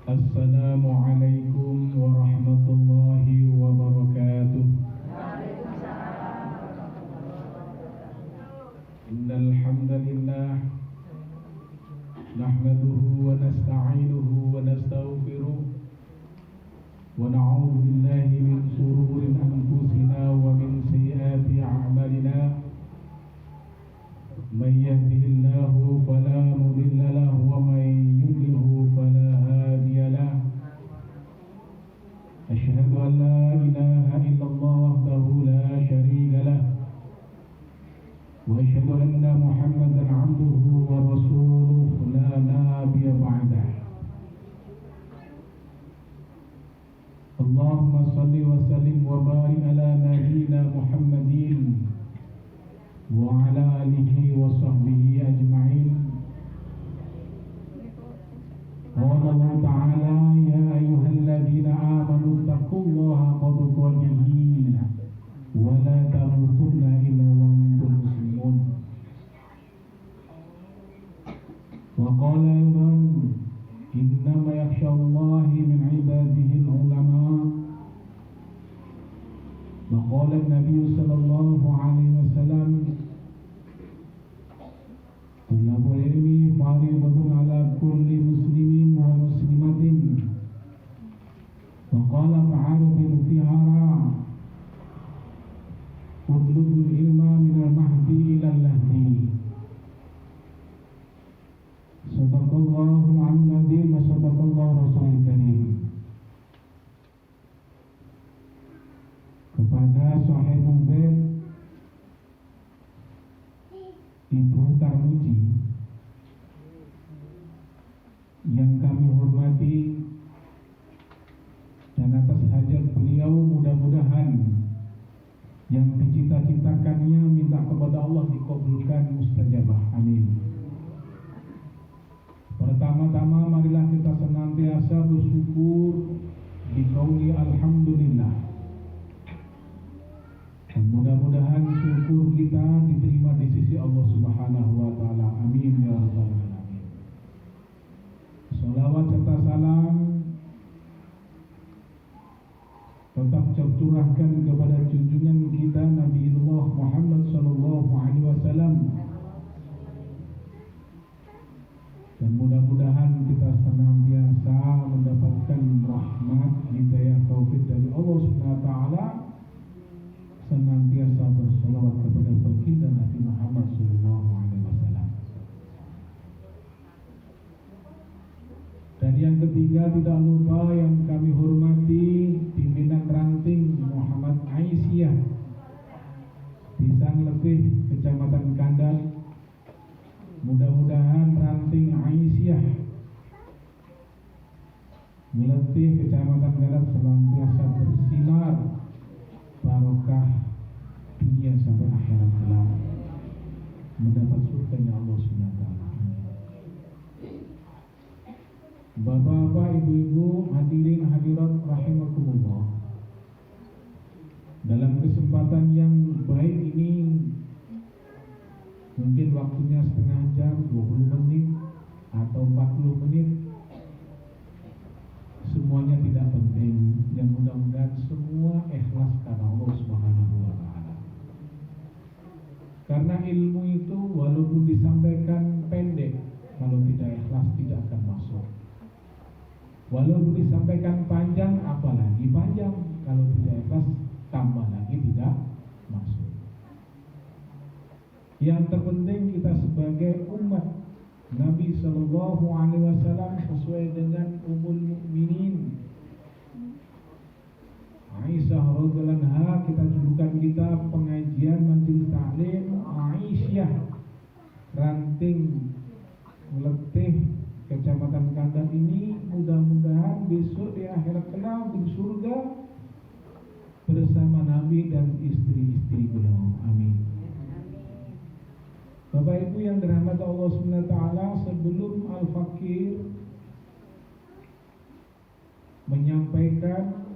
Assalamualaikum warahmatullahi wabarakatuh. Innal hamdalillah nahmaduhu wa nasta'inuhu wa nastaghfiruh wa na'udzu billahi min shururi anfusina wa min sayyiati a'malina. May yahdihillahu fala mudilla lahu wa may yudlilhu fala hadiya lahu. Asyhadu an la ilaha illallah wahdahu la syarika lahu wa asyhadu anna Muhammadan 'abduhu wa rasuluhu la nabiyya ba'dah. Allahumma shalli wa sallim wa barik ala nabiyyina Muhammadin wa ala alihi wa sahbihi ajma'in. Qala Allah ta'ala ya ayyuhalladzina amanu taqullaha haqqa tuqatih wa la tamutunna illa wa antum muslimun. Wa qala aidan innama yakhshallaha min 'ibadihi al-ulama. Wa qala an-nabiy sallallahu alaihi wasallam Tulabul ilmi fariidatun ala kulli muslimin wa muslimatin. Wa qala ta'ala bil fi'ara utlubul ilma minal mahdi ilal lahdi. Sadaqallahu al-azim wa sadaqallahu rasulul karim. Kepada sahibul bait Ibu Tarmuji yang kami hormati, dan atas hajat beliau mudah-mudahan yang dicita-citakannya minta kepada Allah dikabulkan mustajabah, amin. Pertama-tama marilah kita senantiasa bersyukur biqauli alhamdulillah. Dan mudah-mudahan syukur kita diterima di sisi Allah Subhanahu wa taala. Amin ya rabbal alamin. Shalawat serta salam tetap tercurahkan kepada junjungan kita Nabiullah Muhammad sallallahu alaihi wasallam. Dan mudah-mudahan kita senantiasa mendapatkan rahmat, hidayah, taufik dari Allah Subhanahu wa taala, senantiasa bersolawat kepada baginda Nabi Muhammad sallallahu alaihi wasallam. Dan yang ketiga, tidak lupa yang kami hormati pimpinan ranting Muhammad Aisyah di Sangletih, Kecamatan Kandal. Mudah-mudahan ranting Aisyah Meletih, Kecamatan Kandal senantiasa bersinar barokah dunia sampai akhirat kelak, mendapat surganya Allah Subhanahu wa taala. Bapak-bapak, ibu-ibu, hadirin hadirat rahimakumullah. Dalam kesempatan yang baik ini, mungkin waktunya setengah jam, 20 menit atau 40 menit, semuanya tidak penting. Yang mudah-mudahan semua ikhlas karena Allah Subhanahu wa taala. Karena ilmu itu walaupun disampaikan pendek, kalau tidak ikhlas tidak akan masuk. Walaupun disampaikan panjang, apalagi panjang, kalau tidak ikhlas tambah lagi tidak masuk. Yang terpenting kita sebagai umat Nabi sallallahu alaihi wasallam sesuai dengan Ummul Mukminin Aisyah radhiyallahu anha, kita julukan kita pengajian majelis taklim Aisyah ranting Meletih, Kecamatan Kandal ini. Mudah-mudahan besok di akhirat kelak di surga bersama Nabi dan istri-istri beliau, amin. Bapak Ibu yang dirahmati Allah Subhanahu wa taala, sebelum Al-Fakir menyampaikan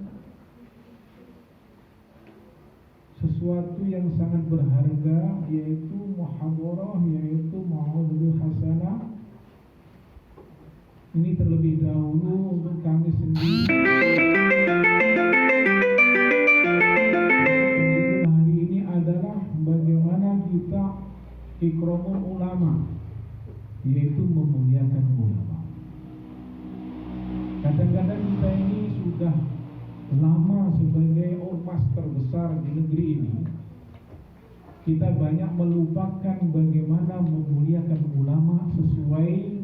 sesuatu yang sangat berharga, yaitu muhadharah, yaitu mau'idhah hasanah. Ini terlebih dahulu untuk kami sendiri. Hari ini adalah bagaimana kita ikramul ulama, yaitu memuliakan ulama. Kadang-kadang kita ini sudah lama sebagai ormas terbesar di negeri ini, kita banyak melupakan bagaimana memuliakan ulama sesuai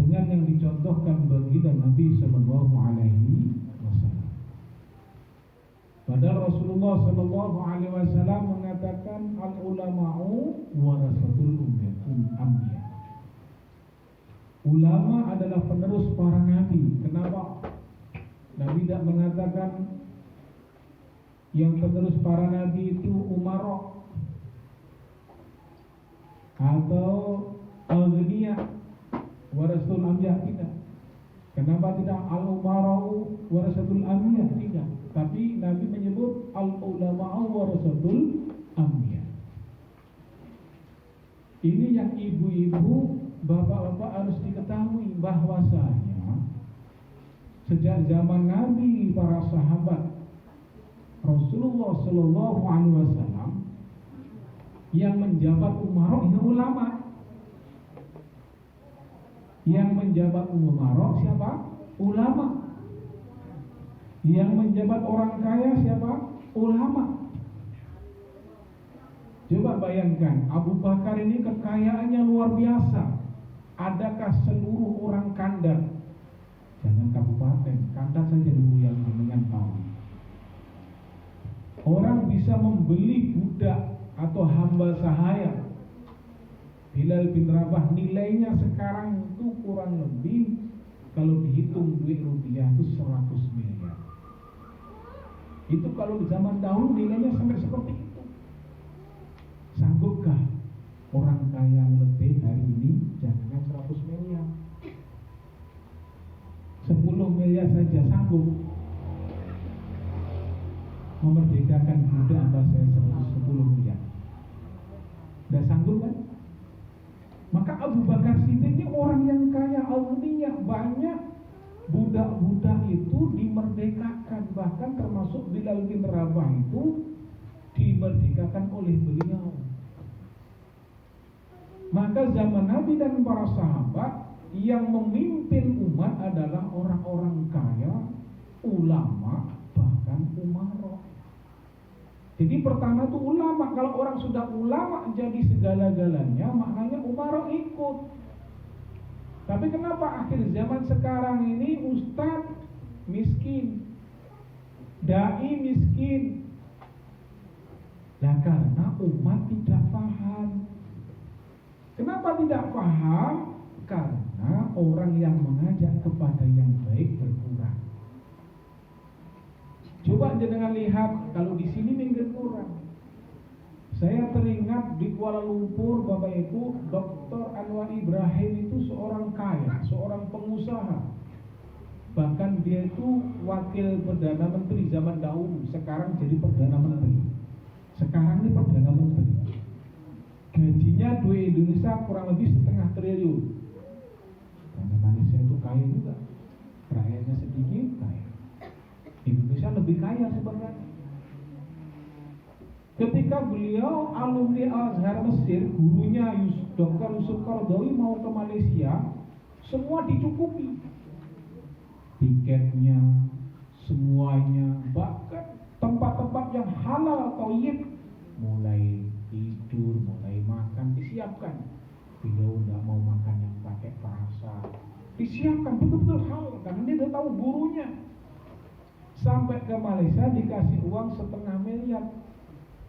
dengan yang dicontohkan baginda Nabi Sallallahu Alaihi Wasallam. Padahal Rasulullah Sallallahu Alaihi Wasallam mengatakan al ulama'u warasatul anbiya. Ulama adalah penerus para nabi. Kenapa? Nabi tidak mengatakan yang penerus para nabi itu umara atau al-ghniya warasatul anbiya, tidak. Kenapa tidak al-umara'u warasatul anbiya? Tidak. Tapi Nabi menyebut al-ulama'u warasatul anbiya. Ini yang ibu-ibu, bapak-bapak harus diketahui bahwasanya sejak zaman Nabi, para sahabat Rasulullah Sallallahu Alaihi Wasallam, yang menjabat umara ya ulama. Yang menjabat umara siapa? Ulama. Yang menjabat orang kaya siapa? Ulama. Coba bayangkan, Abu Bakar ini kekayaannya luar biasa. Adakah seluruh orang Kandar? Jangan kabupaten, Kandar saja dulu yang dengan tahu. Orang bisa membeli budak atau hamba sahaya Bilal bin Rabah, nilainya sekarang itu kurang lebih kalau dihitung duit rupiah itu 100 miliar. Itu kalau di zaman dahulu nilainya sampai seperti itu. Sanggupkah orang kaya lebih hari ini? Jangan 100 miliar, 10 miliar saja sanggup memerdekakan budak hamba saya 110 miliar. Udah sanggup kan? Maka Abu Bakar Siddiq ini orang yang kaya, al-ghniya, banyak budak-budak itu dimerdekakan, bahkan termasuk Bilal bin Rabah itu dimerdekakan oleh beliau. Maka zaman Nabi dan para sahabat yang memimpin umat adalah orang-orang kaya, ulama, bahkan umara. Jadi pertama itu ulama. Kalau orang sudah ulama jadi segala-galanya, maknanya umara ikut. Tapi kenapa akhir zaman sekarang ini ustaz miskin, dai miskin? Nah, karena umat tidak paham. Kenapa tidak paham? Karena orang yang mengajak kepada yang baik berkurang. Coba jenengan lihat, kalau di sini minggu kurang. Saya teringat di Kuala Lumpur, Bapak Ibu, Dr. Anwar Ibrahim itu seorang kaya, seorang pengusaha. Bahkan dia itu wakil Perdana Menteri zaman dahulu, sekarang jadi Perdana Menteri. Sekarang ini Perdana Menteri. Gajinya duit Indonesia kurang lebih 0,5 triliun. Karena Malaysia itu kaya juga, rakyatnya sedikit kaya. Indonesia lebih kaya sebenarnya. Ketika beliau alumni Al-Azhar Mesir, gurunya Dr. Yusuf Qaradawi mau ke Malaysia, semua dicukupi. Tiketnya, semuanya, bahkan tempat-tempat yang halal thayyib, mulai tidur, mulai makan disiapkan. Beliau tidak mau makan yang pakai perasa, disiapkan betul-betul halal karena dia sudah tahu gurunya. Sampai ke Malaysia dikasih uang 0,5 miliar.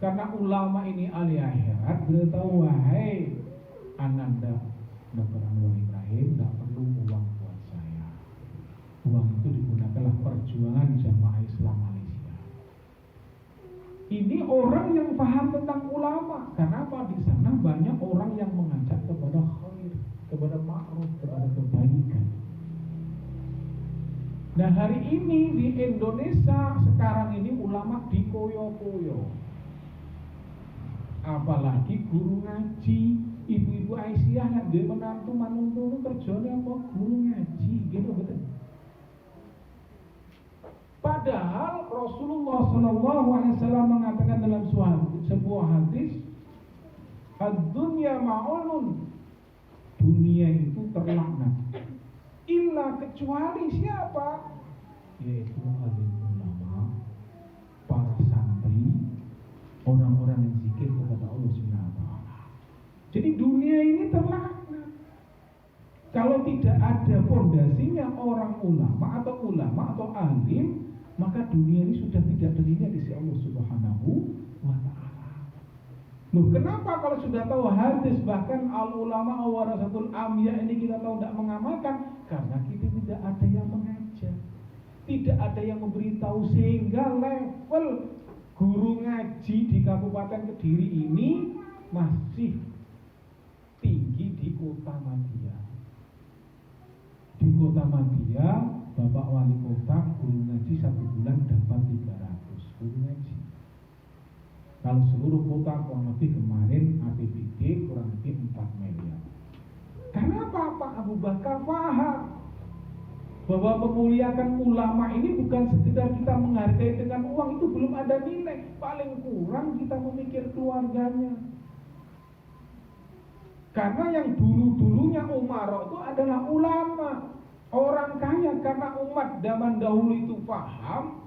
Karena ulama ini ahli akhirat, beliau tahu, wahai Ananda Dr. Anwar Ibrahim, tidak perlu uang buat saya. Uang itu digunakanlah perjuangan jamaah Islam Malaysia. Ini orang yang paham tentang ulama. Kenapa? Di sana banyak orang yang mengajak kepada khair, kepada ma'ruf, kepada kebaikan. Nah hari ini di Indonesia sekarang ini ulama dikoyo-koyo, apalagi guru ngaji. Ibu-ibu Aisyah nak dia menantu manungtu kerjanya apa? Guru ngaji, gitu betul. Padahal Rasulullah SAW mengatakan dalam sebuah hadis, ad-dunya ma'unun, dunia itu terlaknat, illa kecuali siapa? Yaitu alim ulama, para santri, orang-orang yang zikir kepada Allah Subhanahu wa taala. Jadi dunia ini terlaknat. Kalau tidak ada fondasinya orang ulama atau alim, maka dunia ini sudah tidak terdiri di sisi Allah Subhanahu wa taala. Loh, kenapa kalau sudah tahu hadis bahkan al ulama warasatul anbiya ini kita tahu tidak mengamalkan? Karena kita tidak ada yang mengajar, tidak ada yang memberitahu, sehingga level guru ngaji di Kabupaten Kediri ini masih tinggi di Kota Madia. Di Kota Madia, Bapak Wali Kota guru ngaji 1 bulan dapat 300 guru ngaji. Kalau seluruh kota kurang lebih kemarin APBD kurang lebih 4 miliar. Karena Pak Abu Bakar paham bahwa memuliakan ulama ini bukan sekedar kita menghargai dengan uang, itu belum ada nilai. Paling kurang kita memikir keluarganya. Karena yang dulu-dulunya umara itu adalah ulama, orang kaya. Karena umat zaman dahulu itu paham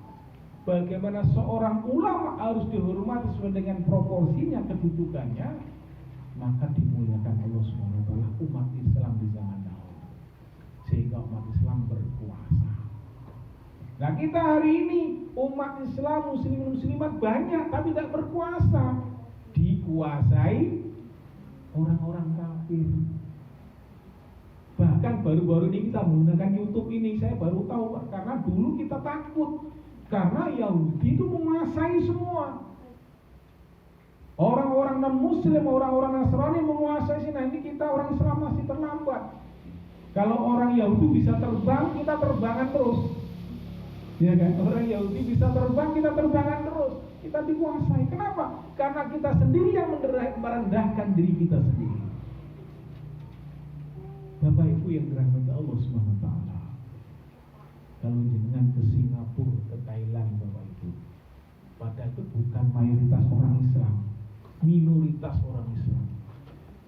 bagaimana seorang ulama harus dihormati sesuai dengan proporsinya, kedudukannya, maka dimuliakan Allah SWT umat Islam di zaman dahulu, sehingga umat Islam berkuasa. Nah kita hari ini umat Islam, muslimat banyak tapi tidak berkuasa, dikuasai orang-orang kafir. Bahkan baru-baru ini kita menggunakan YouTube ini, saya baru tahu, karena dulu kita takut karena Yahudi itu menguasai semua. Orang-orang non-muslim, orang-orang Nasrani menguasai sini. Nah ini kita orang Islam masih terlambat. Kalau orang Yahudi bisa terbang, kita terbangan terus. Ya kan? Orang Yahudi bisa terbang, kita terbangan terus. Kita dikuasai. Kenapa? Karena kita sendiri yang merendahkan diri kita sendiri. Bapak Ibu yang dirahmati Allah SWT, kalau jenengan ke Singapura, ke Thailand, Bapak Ibu, padahal itu bukan mayoritas orang Islam, minoritas orang Islam.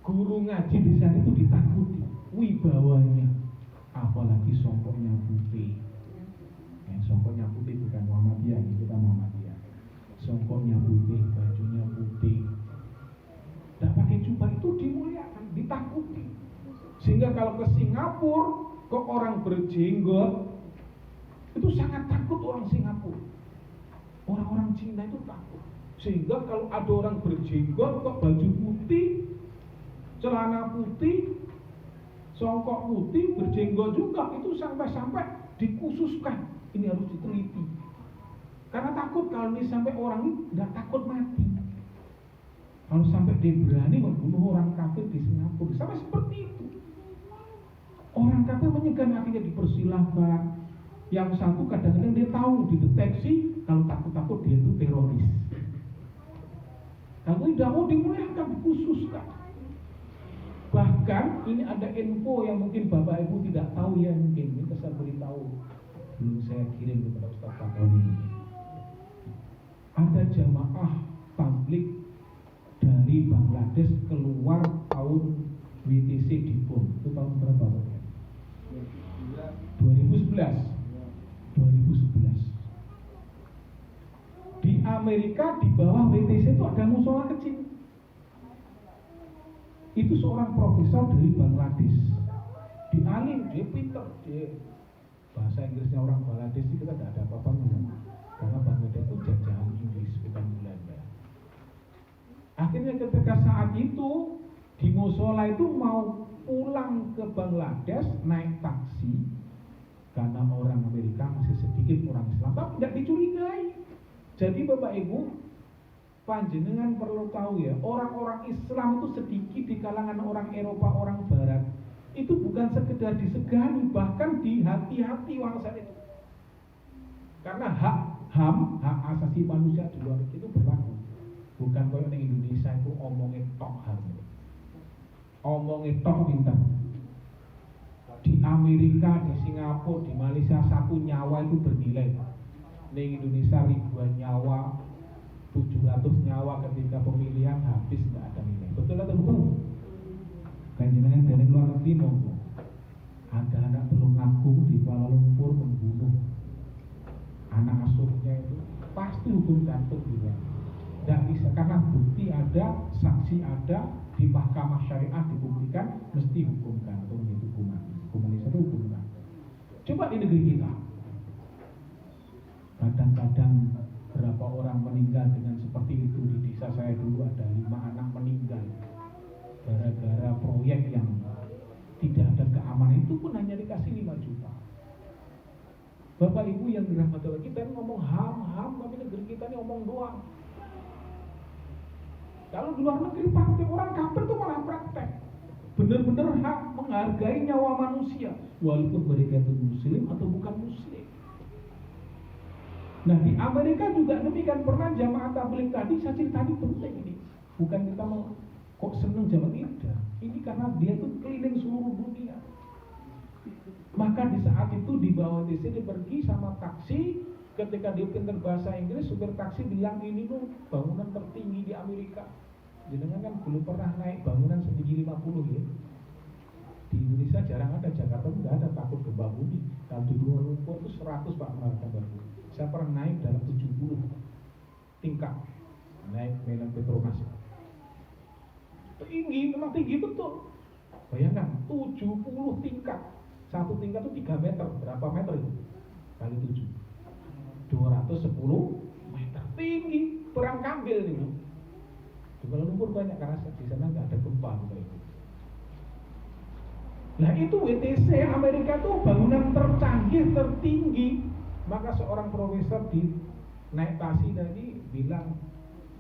Guru ngaji di sana itu ditakuti, wibawanya, apalagi songkoknya putih. Songkoknya putih bukan Muhammadiyah, kita Muhammadiyah. Songkoknya putih, bajunya putih, tidak pakai jubah, itu dimuliakan, ditakuti. Sehingga kalau ke Singapura, ke orang berjenggot, itu sangat takut orang Singapura. Orang-orang Cina itu takut. Sehingga kalau ada orang berjenggot, kok baju putih, celana putih, songkok putih, berjenggot juga, itu sampai-sampai dikhususkan. Ini harus diteliti. Karena takut kalau ini sampai orang ini nggak takut mati. Kalau sampai dia berani membunuh orang kafir di Singapura, sampai seperti itu. Orang kafir menyegan, akhirnya dipersilahkan. Yang satu kadang-kadang dia tahu, dideteksi, kalau takut-takut dia itu teroris. Kalau tidak mau dimuliakan, dikhususkan. Bahkan ini ada info yang mungkin Bapak Ibu tidak tahu ya, mungkin ini saya beritahu. Belum saya kirim kepada Ustaz Fatoni. Ada jamaah tablik dari Bangladesh keluar tahun WTC di BOM. Itu tahun berapa Pak? 2011. Di Amerika di bawah WTC itu ada musola kecil. Itu seorang profesor dari Bangladesh. Di alim, dia pinter, dia bahasa Inggrisnya orang Bangladesh itu kita tidak ada apa-apa karena Bangladesh itu jajahan Inggris bukan Belanda. Akhirnya ketika saat itu di musola itu mau pulang ke Bangladesh naik taksi, karena orang Amerika masih sedikit orang Islam, tapi tidak dicurigai. Jadi Bapak Ibu, panjenengan perlu tahu ya, orang-orang Islam itu sedikit di kalangan orang Eropa, orang Barat. Itu bukan sekedar disegani, bahkan dihati-hati orang saat itu. Karena hak HAM, hak asasi manusia di luar negeri itu berlaku. Bukan kayak di Indonesia itu omongin tok HAM. Omongin tok pinter. Di Amerika, di Singapura, di Malaysia satu nyawa itu bernilai. Di Indonesia ribuan nyawa, 700 nyawa ketika pemilihan habis nggak ada nilai. Betul atau bukan? Kanjenengan dari luar negeri mau ada anak Tulungagung di Kuala Lumpur membunuh anak asuhnya itu pasti hukum gantung juga. Tidak bisa karena bukti ada, saksi ada, di mahkamah syariah dibuktikan mesti hukum gantung itu hukuman. Hukum Indonesia itu hukum gantung. Coba di negeri kita, kadang-kadang berapa orang meninggal dengan seperti itu. Di desa saya dulu ada 5 anak meninggal gara-gara proyek yang tidak ada keamanan, itu pun hanya dikasih 5 juta. Bapak Ibu yang dirahmati Allah, kita ngomong HAM, tapi negeri kita ini ngomong doang. Kalau di luar negeri praktek orang kafir itu malah praktek. Benar-benar hak menghargai nyawa manusia, walaupun mereka itu muslim atau bukan muslim. Nah di Amerika juga demikian. Pernah jamaah tabligh tadi saya cerita tadi penting ini. Bukan kita mau kok seneng jamaah tidak. Ini karena dia tuh keliling seluruh dunia. Maka di saat itu dibawa di sini pergi sama taksi. Ketika dia pintar bahasa Inggris, supir taksi bilang ini tuh bangunan tertinggi di Amerika. Jenengan kan belum pernah naik bangunan setinggi 50 ya. Di Indonesia jarang ada, Jakarta nggak ada, takut gempa bumi. Kalau di Kuala Lumpur itu 100 Pak mengalami baru. Saya pernah naik dalam 70 tingkat, naik Medan Petronas. Tinggi, memang tinggi betul. Bayangkan 70 tingkat, satu tingkat itu 3 meter, berapa meter itu? Kali 7, 210 meter, tinggi, perang kambil nih. Di Kuala Lumpur banyak karena di sana nggak ada gempa gitu. Nah itu WTC Amerika tuh bangunan tercanggih, tertinggi. Maka seorang profesor di naik taksi tadi bilang,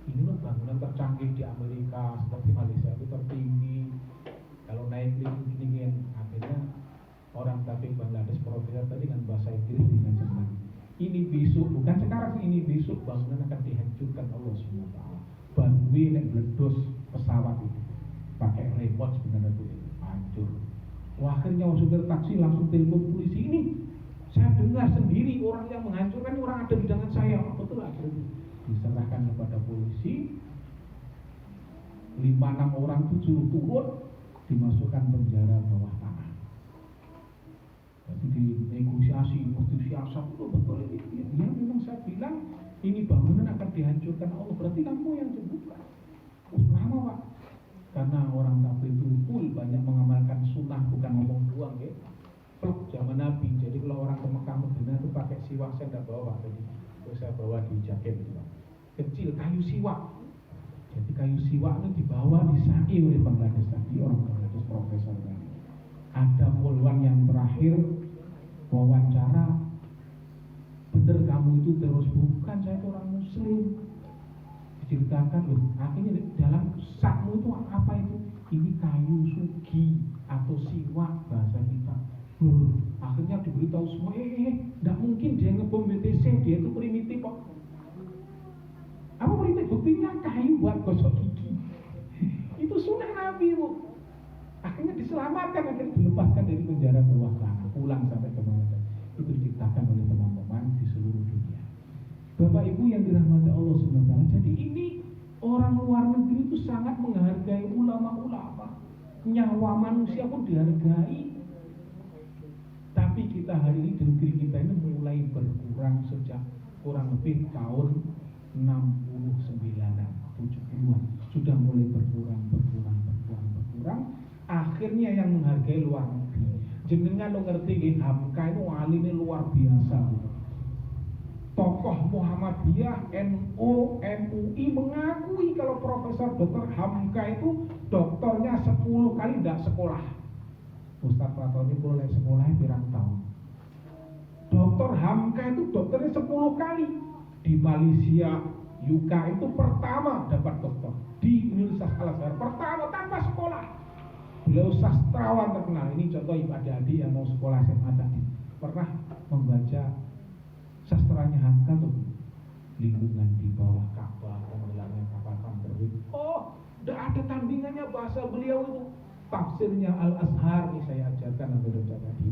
ini loh bangunan tercanggih di Amerika, seperti Malaysia itu tertinggi. Kalau naik lingin, akhirnya orang tabligh Bangladesh profesor tadi dengan bahasa Inggris dengan senang. Ini besok, bukan sekarang, ini besok bangunan akan dihancurkan Allah SWT. Bantuin yang meledos pesawat itu, pakai remote sebenarnya itu hancur. Wah, akhirnya supir taksi langsung telepon polisi. Ini saya dengar sendiri orang yang menghancurkan orang ada di tangan saya. Betul, akhirnya diserahkan kepada polisi. 5-6 orang itu suruh turun, dimasukkan penjara bawah tanah. Jadi dinegosiasi, mesti siasat itu betul ini. Ya memang saya bilang ini bangunan akan dihancurkan Allah. Berarti kamu yang sebutkan. Lama Pak. Karena orang tabligh itu full banyak mengamalkan sunnah, bukan ngomong doang ya. Peluk zaman Nabi. Jadi kalau orang ke Mekah Madinah itu pakai siwak, saya tidak bawa tadi. Terus saya bawa di jaket itu Pak. Kecil kayu siwak. Jadi kayu siwak itu dibawa disai oleh Bangladesh tadi, orang Bangladesh profesor tadi. Ada poluan yang terakhir wawancara, bener kamu itu terus bukan, saya itu orang muslim. Diceritakan loh, akhirnya dalam sakmu itu apa itu? Ini kayu sugi atau siwak bahasa kita. Akhirnya diberitahu semua, tidak mungkin dia ngebom BTC, dia itu primitif kok. Apa primitif? Buktinya kayu buat gosok gigi. Itu sunnah Nabi Bu. Akhirnya diselamatkan, akhirnya dilepaskan dari penjara bawah tanah, pulang sampai ke Bangladesh. Itu diceritakan oleh teman-teman di seluruh dunia. Bapak Ibu yang dirahmati Allah SWT. Jadi ini orang luar negeri itu sangat menghargai ulama-ulama. Nyawa manusia pun dihargai. Tapi kita hari ini di negeri kita ini mulai berkurang sejak kurang lebih tahun 69-an, 70-an. Sudah mulai berkurang. Akhirnya yang menghargai luar negeri. Jenengan lo ngerti Hamka itu aline luar biasa. Tokoh Muhammadiyah, NU, MUI mengakui kalau Profesor Dr. Hamka itu doktornya 10 kali tidak sekolah. Ustaz Pratoni boleh sekolahnya pirang tahun. Dr. Hamka itu dokternya 10 kali. Di Malaysia, UK itu pertama dapat doktor. Di Universitas Al-Azhar pertama tanpa sekolah. Beliau sastrawan terkenal. Ini contoh adik-adik yang mau sekolah SMA tadi. Pernah membaca sastranya Hamka tuh, lingkungan di bawah Ka'bah, tenggelamnya kapal Kamberwit. Oh, udah ada tandingannya bahasa beliau itu. Tafsirnya Al-Azhar nih saya ajarkan nanti udah tadi.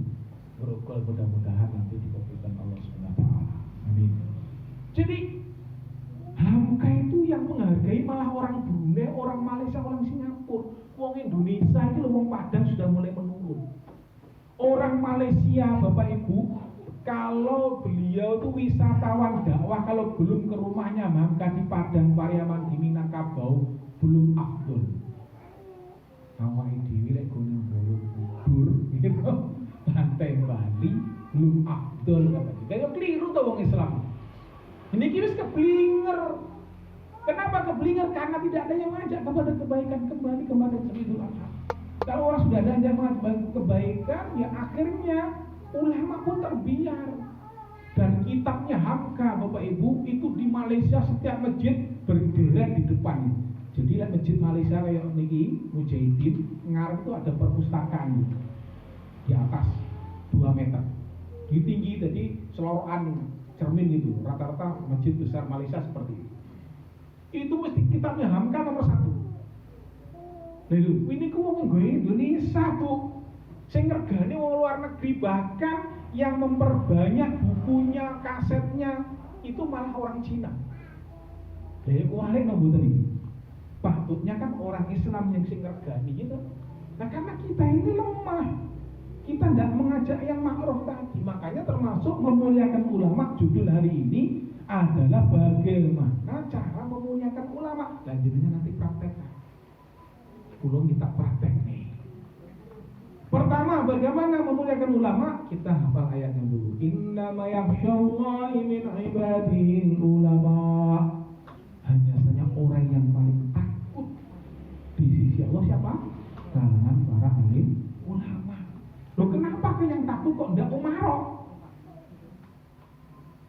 Berukul mudah-mudahan nanti dikabulkan Allah Subhanahu wa taala. Amin. Jadi Hamka itu yang menghargai malah orang Brunei, orang Malaysia, orang Singapura. Wong Indonesia itu loh, wong Padang sudah mulai menurun. Orang Malaysia, Bapak Ibu, kalau beliau itu wisatawan dakwah, kalau belum ke rumahnya Hamka di Padang, Pariaman, di Minangkabau, belum afdol. Awake dhewe lek gunung Borobudur gitu, pantai Bali belum afdol katanya. Kayak keliru tuh wong Islam. Ini kira keblinger. Kenapa keblinger? Karena tidak ada yang mengajak kepada kebaikan, kembali kepada Idul Adha. Kalau orang sudah ada yang mengajak kebaikan, ya akhirnya ulama pun terbiar. Dan kitabnya Hamka, Bapak Ibu, itu di Malaysia setiap masjid berderet di depan. Jadi lah masjid Malaysia kayak niki Mujahidin, ngarep itu ada perpustakaan di atas 2 meter. Di tinggi jadi selorokan cermin gitu. Rata-rata masjid besar Malaysia seperti itu. Itu mesti kitabnya Hamka nomor 1. Lalu ini ku wong Indonesia, Bu. Sing ngergani wong luar negeri, bahkan yang memperbanyak bukunya, kasetnya itu malah orang Cina. Jadi kuali mboten iki. Patutnya kan orang Islam yang sing ngergani gitu. Nah karena kita ini lemah, kita tidak mengajak yang makruh tadi. Makanya termasuk memuliakan ulama, judul hari ini adalah bagaimana cara memuliakan ulama. Lanjutnya nanti praktekkan. Kulung kita praktek nih. Pertama, bagaimana memuliakan ulama? Kita hafal ayatnya dulu. Innama yakhsyallahi min ibadihi ulama. Hanya saja orang yang paling takut di sisi Allah siapa? Kalangan para alim ulama. Loh kenapa kan yang takut kok enggak Umarok?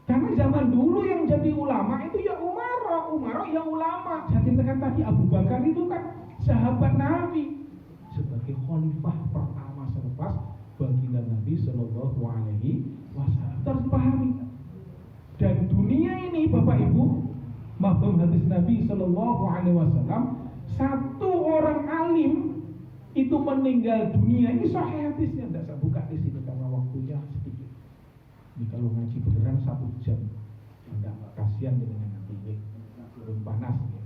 Karena zaman dulu yang jadi ulama itu ya Umarok ya ulama. Saya katakan tadi Abu Bakar itu kan sahabat Nabi sebagai khalifah pertama selepas baginda Nabi Shallallahu Alaihi Wasallam. Harus dipahami. Dan dunia ini Bapak Ibu, mafhum hadis Nabi Shallallahu Alaihi Wasallam, satu orang alim itu meninggal dunia, ini sahih hadisnya, tidak saya buka di sini karena waktunya sedikit. Ini kalau ngaji beneran 1 jam, enggak kasihan dengan nanti belum panas ya.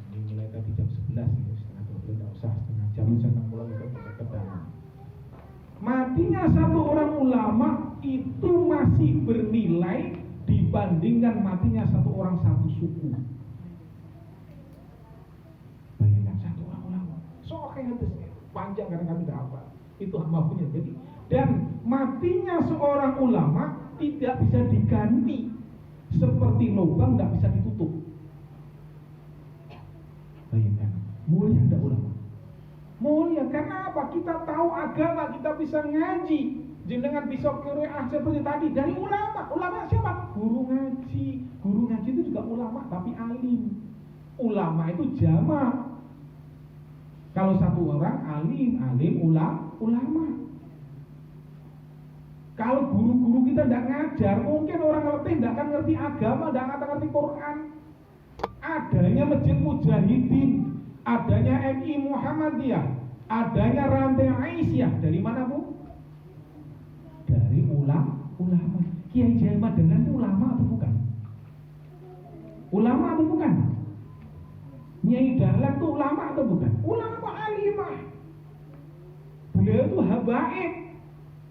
Ini mulai tadi jam 11 ya, setengah 12 tidak usah setengah jam, jangan mulai itu kedalam. Matinya satu orang ulama itu masih bernilai dibandingkan matinya satu orang satu suku. Bayangkan satu orang ulama, soalnya panjang karena kami tidak apa. Itu maksudnya. Jadi dan matinya seorang ulama tidak bisa diganti, seperti lubang tidak bisa ditutup. Bayangkan, mulia tidak ulama? Mulia karena apa? Kita tahu agama, kita bisa ngaji. Jenengan bisa qiraah seperti tadi dari ulama. Ulama siapa? Guru ngaji. Guru ngaji itu juga ulama tapi alim. Ulama itu jamak. Kalau satu orang alim, ulama. Kalau guru-guru kita tidak ngajar, mungkin orang letih tidak akan ngerti agama, tidak akan ngerti Quran. Adanya Masjid Mujahidin, adanya MI Muhammadiyah, adanya rantai Aisyah, dari mana Bu? Dari ulama. Kiai Jaya Madangan itu ulama atau bukan? Ulama atau bukan? Nyai Dahlan itu ulama atau bukan? Ulama alimah. Beliau itu habaib.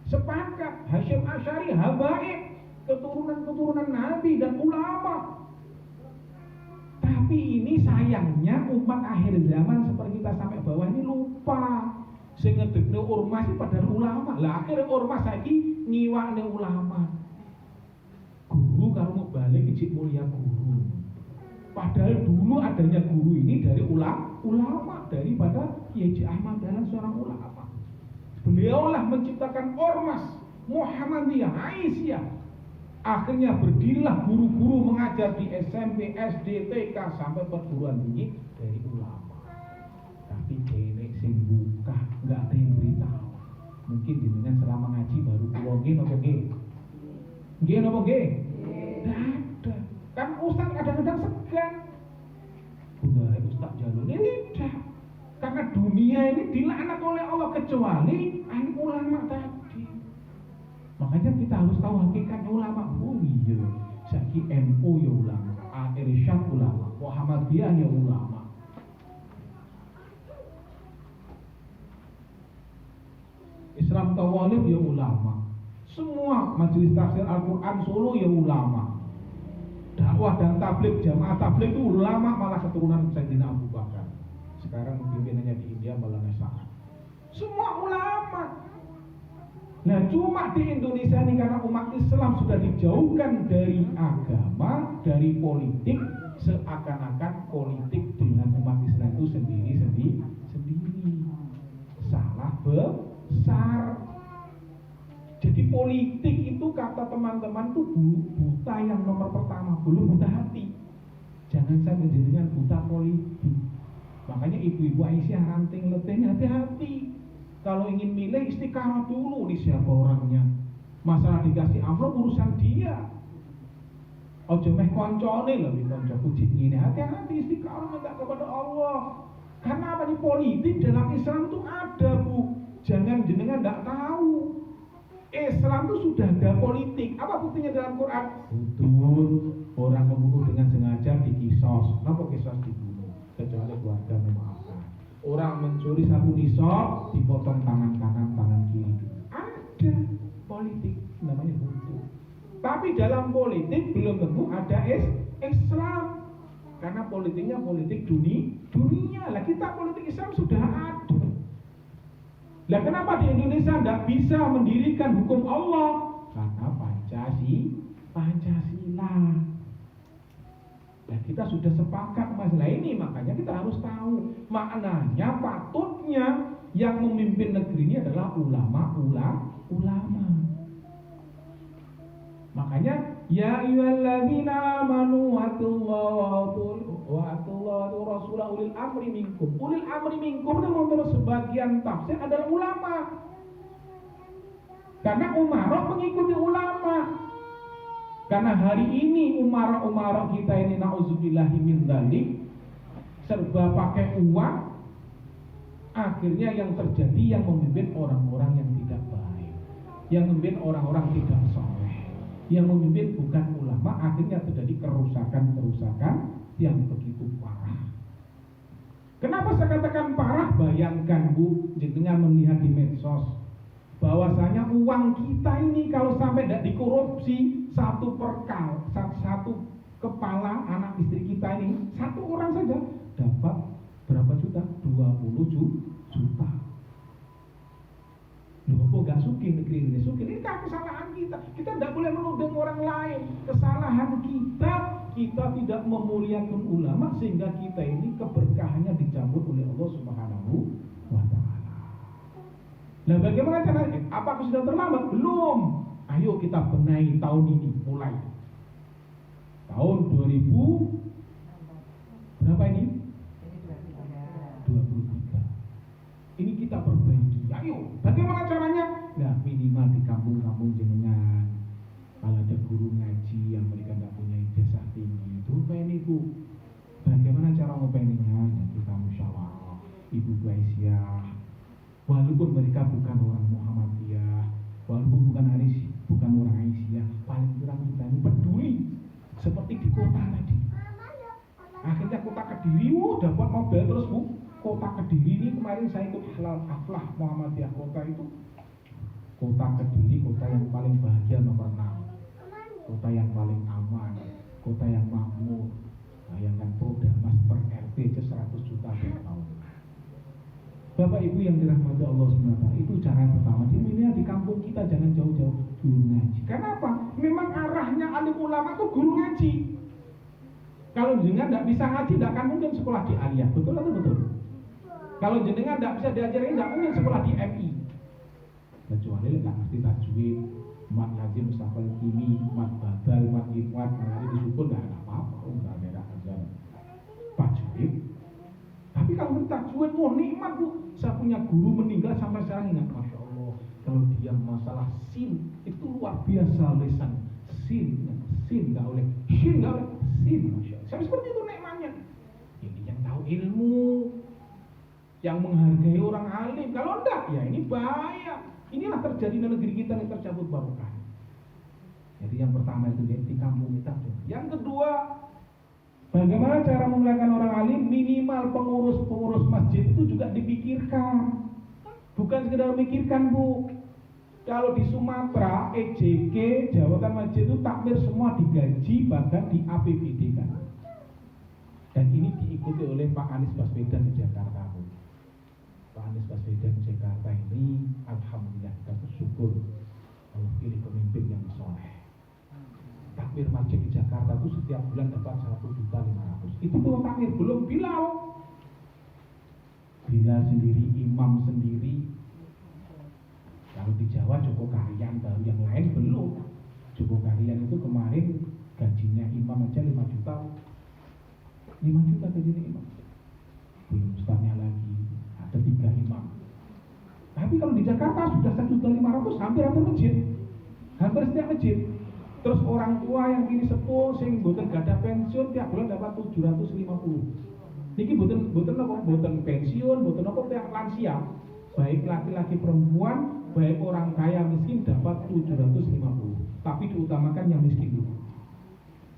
Sepakat Hasyim Asy'ari habaib, keturunan Nabi dan ulama. Tapi ini sayangnya umat akhir zaman seperti kita sampai bawah ini lupa. Sing ngedekne ormas iki padahal ulama. Lah akhirnya ormas saiki ngiwakne ulama. Guru kalau mau balik ijik mulia guru. Padahal dulu adanya guru ini dari ulama daripada Kiai Ahmad Dahlan seorang ulama. Beliaulah menciptakan ormas Muhammadiyah Aisyah. Akhirnya berdirilah guru-guru mengajar di SMP, SD, TK sampai perguruan tinggi dari ulama. Tapi kene sing buka, enggak ada yang beritahu. Mungkin jenengan selama ngaji baru kulongin atau nggih. Nggih napa nggih? Nggak ada. Kan ustaz kadang-kadang segan. Udah ustaz jalur ini tidak. Karena dunia ini dilaknat oleh Allah kecuali ulama tadi. Makanya kita harus tahu hakikatnya ulama. Oh iya, Syekh NU ya ulama, Irsyad ulama, Muhammadiyah ya ulama. Islam Tawalib ya ulama. Semua majelis tafsir Al-Quran Solo ya ulama. Dakwah dan tabligh, jamaah tabligh itu ulama, malah keturunan Sayyidina Abu Bakar. Sekarang pimpinannya di India malah Sa'ad. Semua ulama. Nah cuma di Indonesia ini karena umat Islam sudah dijauhkan dari agama, dari politik, seakan-akan politik dengan umat Islam itu sendiri. Salah besar. Jadi politik itu kata teman-teman itu buta yang nomor pertama, belum buta hati. Jangan sampai dengan buta politik. Makanya ibu-ibu Aisyah ranting letihnya hati-hati. Kalau ingin milih istiqamah dulu di siapa orangnya. Masalah dikasih amplop urusan dia. Ojo meh koncone lho koncoku jek ngene. Hati-hati istiqamah minta kepada Allah. Karena apa di politik dalam Islam itu ada, Bu. Jangan jenengan enggak tahu. Islam itu sudah ada politik. Apa buktinya dalam Quran? Betul. Orang membunuh dengan sengaja dikisos. Kenapa kisos dibunuh? Kecuali keluarga memaafkan. Orang mencuri satu nisab dipotong tangan kanan, tangan kiri. Ada politik namanya hukum. Tapi dalam politik belum tentu ada Islam. Karena politiknya politik dunia. Lah kita politik Islam sudah ada. Lah kenapa di Indonesia tidak bisa mendirikan hukum Allah? Karena Pancasila. Nah kita sudah sepakat masalah ini, makanya kita harus tahu maknanya, patutnya yang memimpin negeri ini adalah ulama. Makanya ya ayyuhalladzina amanu wa atullaha rasulahu ulil amri minkum. Ulil amri minkum itu menurut sebagian tafsir adalah ulama. Karena umarok mengikuti ulama. Karena hari ini umarok kita ini na'udzubillahi min dzalik serba pakai uang, akhirnya yang terjadi yang memimpin orang-orang yang tidak baik, yang memimpin orang-orang tidak soleh, yang memimpin bukan ulama, akhirnya terjadi kerusakan yang begitu parah. Kenapa saya katakan parah? Bayangkan Bu, dengan melihat di medsos bahwasanya uang kita ini kalau sampai tidak dikorupsi, satu kepala anak istri kita ini, satu orang saja dapat berapa juta? 20 juta. Loh, kok gak sugih negeri ini? Sugih ini kan kesalahan kita. Kita tidak boleh menuding orang lain. Kesalahan kita tidak memuliakan ulama sehingga kita ini keberkahannya dicabut oleh Allah Subhanahu wa Ta'ala. Nah, bagaimana caranya? Apakah sudah terlambat? Belum. Ayo kita benahi tahun ini mulai. Tahun 2000 berapa ini? 23. Ini kita perbaiki. Ayo, bagaimana caranya? Nah, minimal di kampung-kampung jenengan. Kalau ada guru ngaji yang mereka tidak punya ijazah tinggi, itu pengen Bu. Bagaimana cara ngopeninya? Dan kita musyawarah. Ibu Aisyah, walaupun mereka bukan orang Muhammadiyah, walaupun bukan orang Aisyah, paling kurang kita ini peduli. Seperti di kota tadi. Akhirnya kota Kediri, dapat mobil terus Bu. Kota Kediri ini kemarin saya ikut Aflah Muhammadiyah kota itu. Kota Kediri, kota yang paling bahagia nomor 6. Kota yang paling aman, kota yang makmur. Bayangkan Prodamas per RT 100 juta per tahun. Bapak Ibu yang dirahmati Allah SWT, itu cara pertama. Ini di kampung kita jangan jauh-jauh guru ngaji. Kenapa? Memang arahnya alim ulama itu guru ngaji. Kalau jenengan tidak bisa ngaji, tidak akan mungkin sekolah di Aliyah. Betul atau betul? Kalau jenengan tidak bisa diajarin, tidak mungkin sekolah di MI. Kecuali tidak ngerti tajwid, mat lazim, mustaqil kimi, mat badal, mat ikhwat, hari disukun tidak ada apa-apa. Tidak ada ajar tajwid. Tapi kalau tajwid, nikmat Bu. Saya punya guru meninggal sampai sekarang ingat, Masya Allah. Kalau dia masalah sin itu luar biasa lisan. sin nggak boleh, shin nggak boleh, sin. Masya Allah. Sampai seperti itu nikmatnya. Ini yang tahu ilmu, yang menghargai orang alim. Kalau enggak, ya ini bahaya. Inilah terjadi di negeri kita yang tercabut barokah. Jadi yang pertama itu di kampung kita. Yang kedua, bagaimana cara memuliakan orang alim? Minimal pengurus masjid itu juga dipikirkan. Bukan sekedar memikirkan, Bu. Kalau di Sumatera, EJG, jabatan masjid itu takmir semua digaji, bahkan di APBD kan. Dan ini diikuti oleh Pak Anies Baswedan di Jakarta, Bu. Pak Anies Baswedan di Jakarta ini, alhamdulillah kita bersyukur Allah pilih pemimpin yang soleh. Takmir masjid di Jakarta itu setiap bulan dapat 1.500.000. Itu belum takmir, belum Bilal sendiri, imam sendiri. Kalau di Jawa Joko Karyan, baru yang lain belum. Joko Karyan itu kemarin gajinya imam aja 5 juta. 5 juta gajinya imam. Belum ustaznya lagi, ada 3 imam. Tapi kalau di Jakarta sudah 1.500.000, hampir masjid. Hampir setiap masjid. Terus orang tua yang kini sepuh sing mboten gadah pensiun tiap bulan dapat 750. Niki mboten pensiun, mboten apa tiap lansia. Baik laki-laki perempuan, baik orang kaya miskin dapat 750. Tapi diutamakan yang miskin dulu.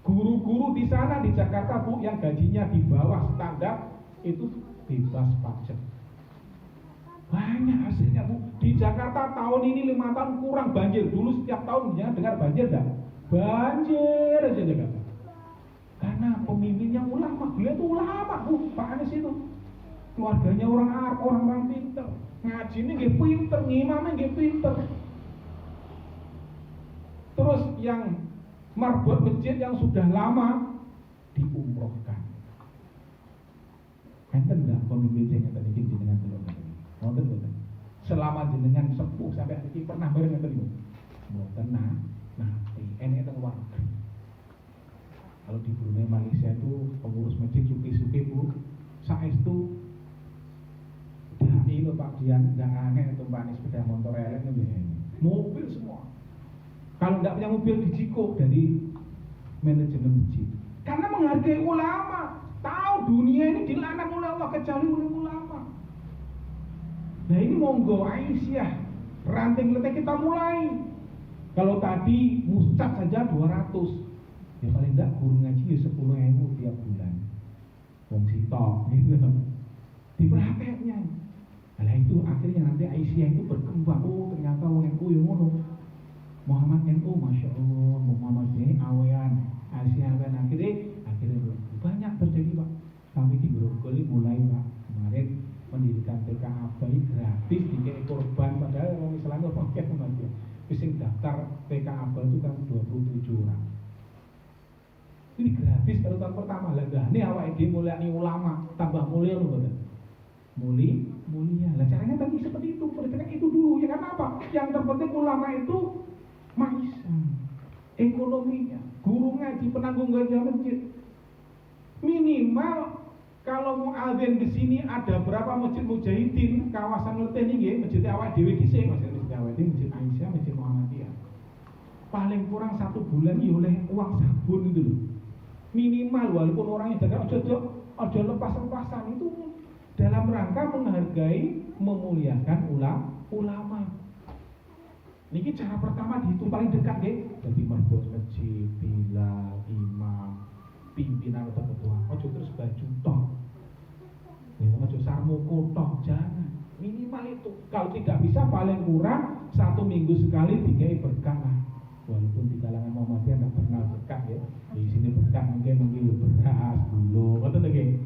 Guru-guru di sana di Jakarta, Bu, yang gajinya di bawah standar itu bebas pajak. Banyak hasilnya, Bu. Di Jakarta tahun ini 5 tahun kurang banjir. Dulu setiap tahun jangan dengar banjir dah. Banjir aja Jakarta. Karena pemimpinnya ulama, dia itu ulama, Bu, Pak Anies itu. Keluarganya orang Arab, orang pinter. Ngaji ini nggih pinter, ngimamnya nggih pinter. Terus yang marbot masjid yang sudah lama diumrohkan. Enten enggak pemimpin yang tadi jenengan belum tadi? Mboten. Selama jenengan sepuh sampai iki pernah bareng ngeten niku. Mboten nah enek teng luar negeri. Kalau di Brunei Malaysia itu pengurus masjid suki-suki, Bu, saestu dami lho Pak Dian, enggak aneh tumpani sepeda motor elek mobil semua. Kalau enggak punya mobil dijiko dari manajemen masjid. Karena menghargai ulama, tahu dunia ini dilarang oleh Allah kecuali oleh ulama. Nah ini monggo Aisyah, ranting letek kita mulai. Kalau tadi muscat saja 200, ya paling enggak guru ngaji ya 10.000 tiap bulan. Wong sitok gitu. Diperhatikannya. Nah itu akhirnya nanti Aisyah itu berkembang. Oh ternyata wong NU yang ngono. Muhammad NU, Masya Allah, Muhammad ini awean, Aisyah awean akhirnya banyak terjadi, Pak. Kami di Grogol mulai, Pak, kemarin mendirikan TKA bayi gratis dikei korban, padahal orang Islam itu pakai kematian. Sing daftar TKA itu kan 27 orang. Ini gratis baru tahun pertama lah. Ini awak ide mulyani ulama, tambah mulia loh, betul. Mulia. Lah caranya tadi seperti itu, perhatikan itu dulu ya, karena apa? Yang terpenting ulama itu maisha, ekonominya, guru ngaji, penanggung gajah masjid. Minimal kalau mau azan di sini ada berapa masjid mujahidin kawasan letih nih, masjid awak dewi dhisik, masjid awak dewi, masjid Aisyah, masjid Muhammadiyah. Paling kurang 1 bulan ya oleh uang sabun itu loh. Minimal walaupun orangnya jaga ojo lepas-lepasan itu dalam rangka menghargai, memuliakan ulama. Niki cara pertama dihitung paling dekat nggih. Jadi marbot masjid, bilal, imam, pimpinan atau ketua. Ojo terus baju tok. Ya, ojo sarmu kotok, jangan. Minimal itu. Kalau tidak bisa paling kurang 1 minggu sekali dikai berkah lah. Walaupun di kalangan Muhammadiyah tidak pernah berkah ya. Di sini berkah mungkin beras, gula, betul nggih.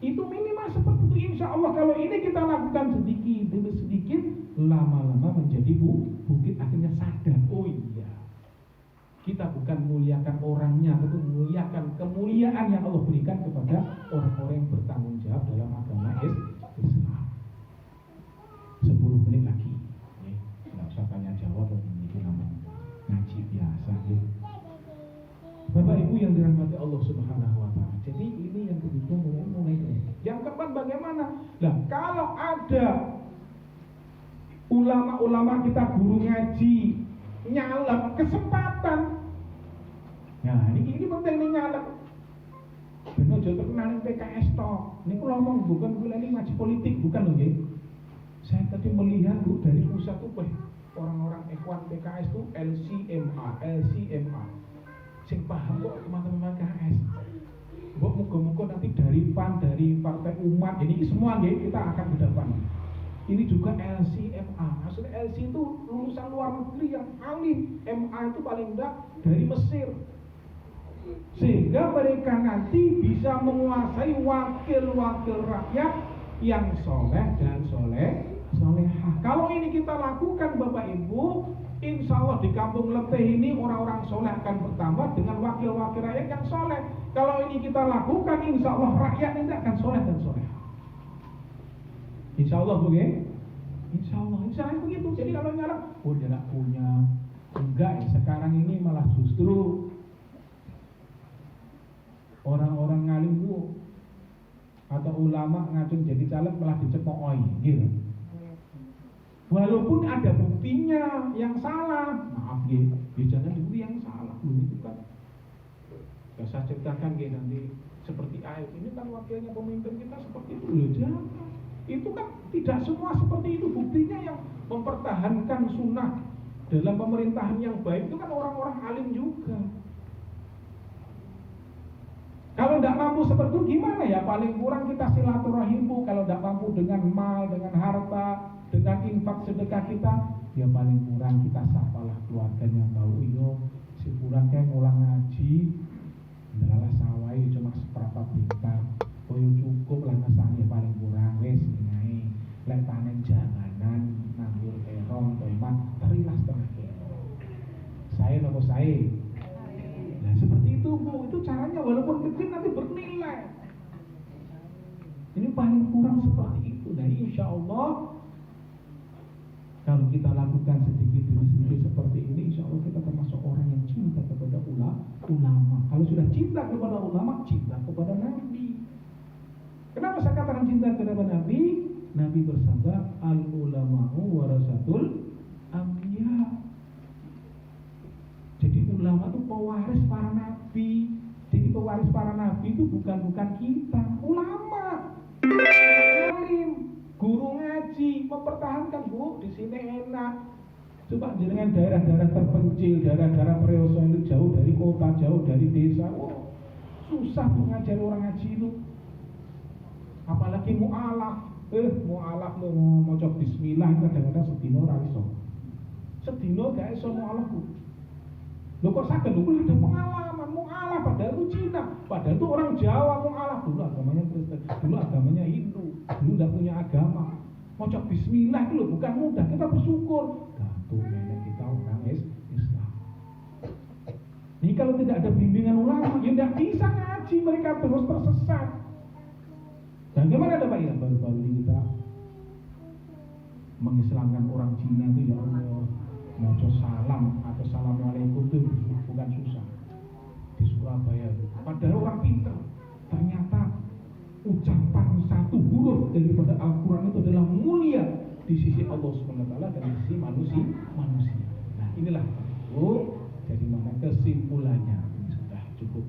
Itu minimal seperti itu. Insya Allah kalau ini kita lakukan sedikit demi sedikit, lama-lama menjadi bukit, akhirnya sadar. Oh iya, kita bukan muliakan orangnya, tapi muliakan kemuliaan yang Allah berikan kepada orang-orang yang bertanggung jawab dalam agama Islam. 10 menit lagi, nggak usah tanya jawab, ini namanya ngaji biasa. Bapak Ibu yang dirahmati Allah Subhanahu wa Ta'ala. Jadi ini yang kedua mulai. Yang keempat bagaimana? Nah, kalau ada ulama-ulama kita guru ngaji nyalap kesempatan Nah, ini penting nih nyalek. Ben aja terkenal PKS tok. Niku ngomong bukan kula ini ngaji politik, bukan lho nggih. Saya tadi melihat Bu dari pusat tuh orang-orang ikhwan PKS tuh LCMA. Sing paham kok teman-teman PKS. Mbok muga-muga nanti dari PAN, dari Partai Umat, ini semua nggih kita akan ke depan. Ini juga LCMA. Maksudnya LC itu lulusan luar negeri yang alim. MA itu paling enggak dari Mesir. Sehingga mereka nanti bisa menguasai wakil-wakil rakyat yang soleh dan solehah. Kalau ini kita lakukan Bapak Ibu, insya Allah di Kampung Letih ini orang-orang soleh akan bertambah dengan wakil-wakil rakyat yang soleh. Kalau ini kita lakukan, insya Allah rakyat ini akan soleh dan solehah. Insya Allah Bu ya? Insya Allah begitu. Jadi kalau nyalak, dia nggak punya. Enggak ya, sekarang ini malah justru orang-orang ngalim Bu atau ulama ngacung jadi caleg malah dicemoohi gitu. Walaupun ada buktinya yang salah, maaf gitu, jangan dibukti yang salah. Itu kan saya ceritakan gitu nanti seperti Aib ini kan wakilnya pemimpin kita seperti itu loh, jangan. Itu kan tidak semua seperti itu. Buktinya yang mempertahankan sunnah dalam pemerintahan yang baik itu kan orang-orang alim juga. Kalau tidak mampu seperti itu gimana ya? Paling kurang kita silaturahim Bu. Kalau tidak mampu dengan mal, dengan harta, dengan infak sedekah kita, ya paling kurang kita sapalah keluarganya. Tahu iyo si kurang kayak ngulang ngaji, adalah sawai cuma seperempat hektar. Oh cukup lah nasanya paling kurang wes ini. Lek panen janganan, nandur terong, tomat, terilah setengah kilo. Saya nopo saya. Nah seperti itu Bu, itu caranya walaupun kecil nanti bernilai. Ini paling kurang seperti itu. Nah insya Allah kalau kita lakukan sedikit demi sedikit seperti ini, insya Allah kita termasuk orang yang cinta kepada ulama. Kalau sudah cinta kepada ulama, cinta kepada Nabi. Kenapa saya katakan cinta kepada Nabi? Nabi bersabda, al-ulama'u warasatul anbiya. Jadi ulama itu pewaris para nabi. Jadi pewaris para nabi itu bukan kita, ulama. Alim, guru ngaji, mempertahankan Bu, di sini enak. Coba dengan daerah-daerah terpencil, daerah-daerah perioso itu jauh dari kota, jauh dari desa. Susah mengajari orang ngaji itu. Apalagi mu'alaf. Mu'alaf mau maca bismillah kadang-kadang sedina ora iso. Sedina gak iso mu'alaf. Lho kok saged lho ada pengalaman mu'alaf padahal itu Cina, padahal itu orang Jawa mu'alaf dulu agamanya Kristen, dulu agamanya Hindu, dulu enggak punya agama. Maca bismillah itu lho bukan mudah, kita bersyukur. Tuh nenek kita orang Islam. Ini kalau tidak ada bimbingan ulama, ya tidak bisa ngaji, mereka terus tersesat. Dan gimana ada Pak Ilan baru-baru ini kita mengislamkan orang Cina itu ya Allah, maca salam atau assalamualaikum itu bukan susah di Surabaya itu. Padahal orang pintar, ternyata ucapan satu huruf daripada Al-Quran itu adalah mulia di sisi Allah SWT dan di sisi manusia. Nah inilah jadi mana kesimpulannya sudah cukup.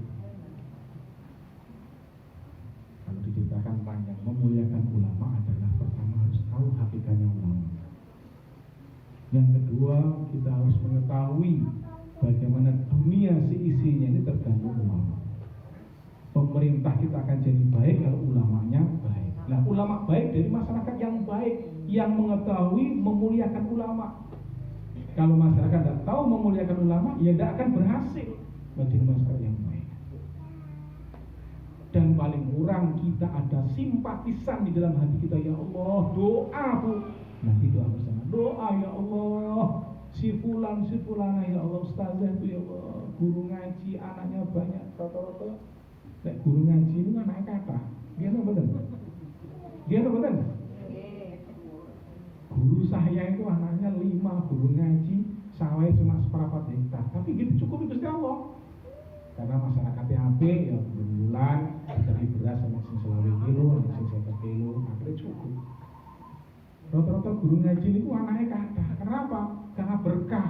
Kalau diceritakan panjang, memuliakan ulama adalah pertama harus tahu hakikatnya ulama. Yang kedua kita harus mengetahui bagaimana dunia seisinya ini tergantung ulama. Pemerintah kita akan jadi baik kalau ulamanya baik. Nah ulama baik dari masyarakat yang baik, yang mengetahui memuliakan ulama. Kalau masyarakat tidak tahu memuliakan ulama, ya tidak akan berhasil menjadi masyarakat yang baik. Dan paling kurang kita ada simpatisan di dalam hati kita, ya Allah, doa Bu. Nanti doa bersama, doa ya Allah, si fulana ya Allah, ustazah itu ya Allah, guru ngaji anaknya banyak, rata-rata guru ngaji itu kan naik kata, dia apa betul? Guru saya itu anaknya 5, guru ngaji sawah cuma seperempat hektar, tapi gitu cukup itu Allah. Karena masyarakatnya HP ya bulan dari beras sama sing 20 kilo, sama sing 50 kilo, akhirnya cukup. Rata-rata guru ngaji itu anaknya kata, kenapa? Karena berkah.